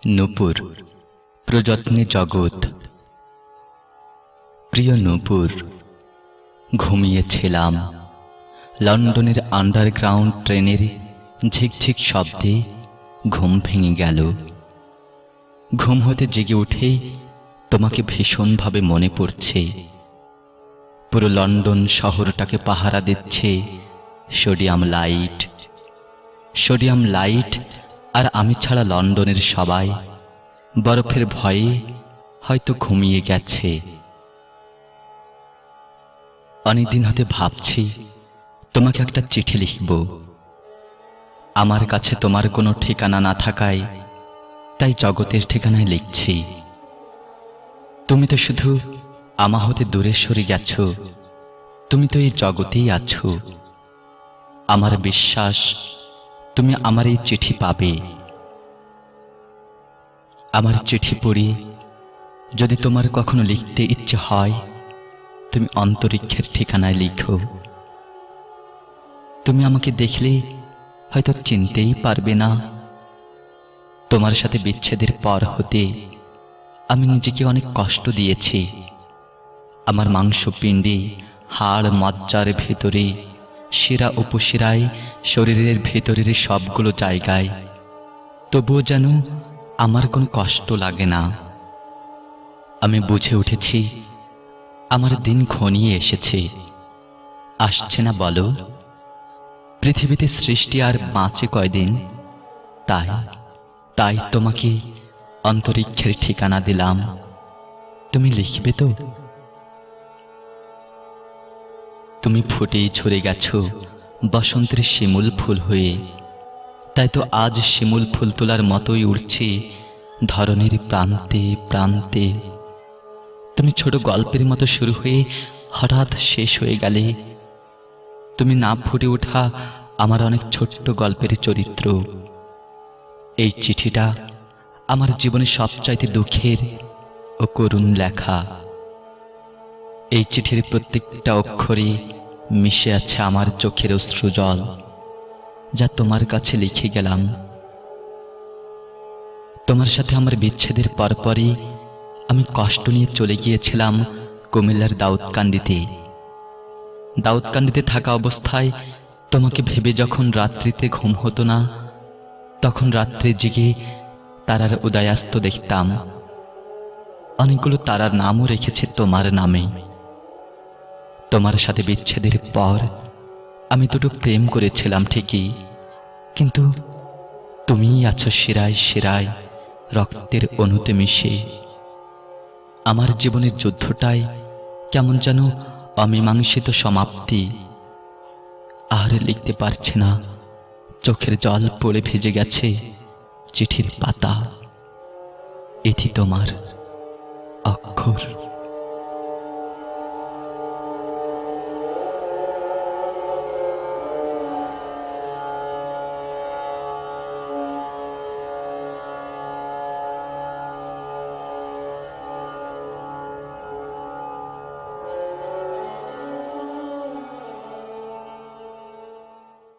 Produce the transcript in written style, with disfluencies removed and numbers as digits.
নূপুর প্রযত্নে জগৎ। প্রিয় নূপুর, ঘুমিয়েছিলাম। লন্ডনের আন্ডারগ্রাউন্ড ট্রেনের ঝিকঝিক শব্দে ঘুম ভেঙে গেল। ঘুম হতে জেগে উঠে তোমাকে ভীষণভাবে মনে পড়ছে। পুরো লন্ডন শহরটাকে পাহারা দিচ্ছে সোডিয়াম লাইট। সোডিয়াম লাইট আর আমি ছাড়া লন্ডনের সবাই বরফের ভয়ে হয়তো ঘুমিয়ে গেছে। অনেকদিন হতে ভাবছি তোমাকে একটা চিঠি লিখব। আমার কাছে তোমার কোনো ঠিকানা না থাকায় তাই জগতের ঠিকানায় লিখছি। তুমি তো শুধু আমা হতে দূরে সরে গেছো, তুমি তো এই জগতেই আছো। আমার বিশ্বাস তুমি আমার এই চিঠি পাবে। আমার চিঠি পড়ি যদি তোমার কখনো লিখতে ইচ্ছে হয়, তুমি অন্তরিক্ষের ঠিকানায় লিখো। তুমি আমাকে দেখলে হয়তো চিনতেই পারবে না। তোমার সাথে বিচ্ছেদের পর হতে আমি নিজেকে অনেক কষ্ট দিয়েছি। আমার মাংসপিণ্ডে, হাড় মজ্জার ভেতরে, শিরা উপশিরায়, শরীরের ভেতরের সবগুলো জায়গায়, তবুও যেন আমার কোনো কষ্ট লাগে না। আমি বুঝে উঠেছি আমার দিন ঘনিয়ে এসেছে। আসছে না বলো? পৃথিবীতে সৃষ্টি আর বাঁচে কয়দিন। তাই তোমাকে অন্তরিক্ষের ঠিকানা দিলাম। তুমি লিখবে তো? তুমি ফুটেই ঝরে গেছো বসন্তের শিমুল ফুল হয়ে। তাই তো আজ শিমুল ফুল তোলার মতোই উড়ছে ধরনের প্রান্তে প্রান্তে। তুমি ছোট গল্পের মতো শুরু হয়ে হঠাৎ শেষ হয়ে গেলে। তুমি না ফুটে ওঠা আমার অনেক ছোট্ট গল্পের চরিত্র। এই চিঠিটা আমার জীবনের সবচাইতে দুঃখের ও করুণ লেখা। এই চিঠির প্রত্যেকটা অক্ষরে মিশে আছে আমার চোখের অশ্রুজল, যা তোমার কাছে লিখে গেলাম। তোমার সাথে আমার বিচ্ছেদের পরপরই আমি কষ্ট নিয়ে চলে গিয়েছিলাম কুমিল্লার দাউদকান্দিতে। দাউদকান্দিতে থাকা অবস্থায় তোমাকে ভেবে যখন রাত্রিতে ঘুম হতো না, তখন রাত্রে জেগে তারার উদয়াস্ত দেখতাম। অনেকগুলো তারার নামও রেখেছে তোমার নামে। তোমার সাথে বিচ্ছেদের পর আমি দুটো প্রেম করেছিলাম ঠিকই, কিন্তু তুমিই আছো শিরায় শিরায় রক্তের অণুতে মিশে। আমার জীবনের যুদ্ধটাই কেমন যেন অমীমাংসিত সমাপ্তি। আর লিখতে পারছে না, চোখের জল পড়ে ভিজে গেছে চিঠির পাতা। এটি তোমার অক্ষর।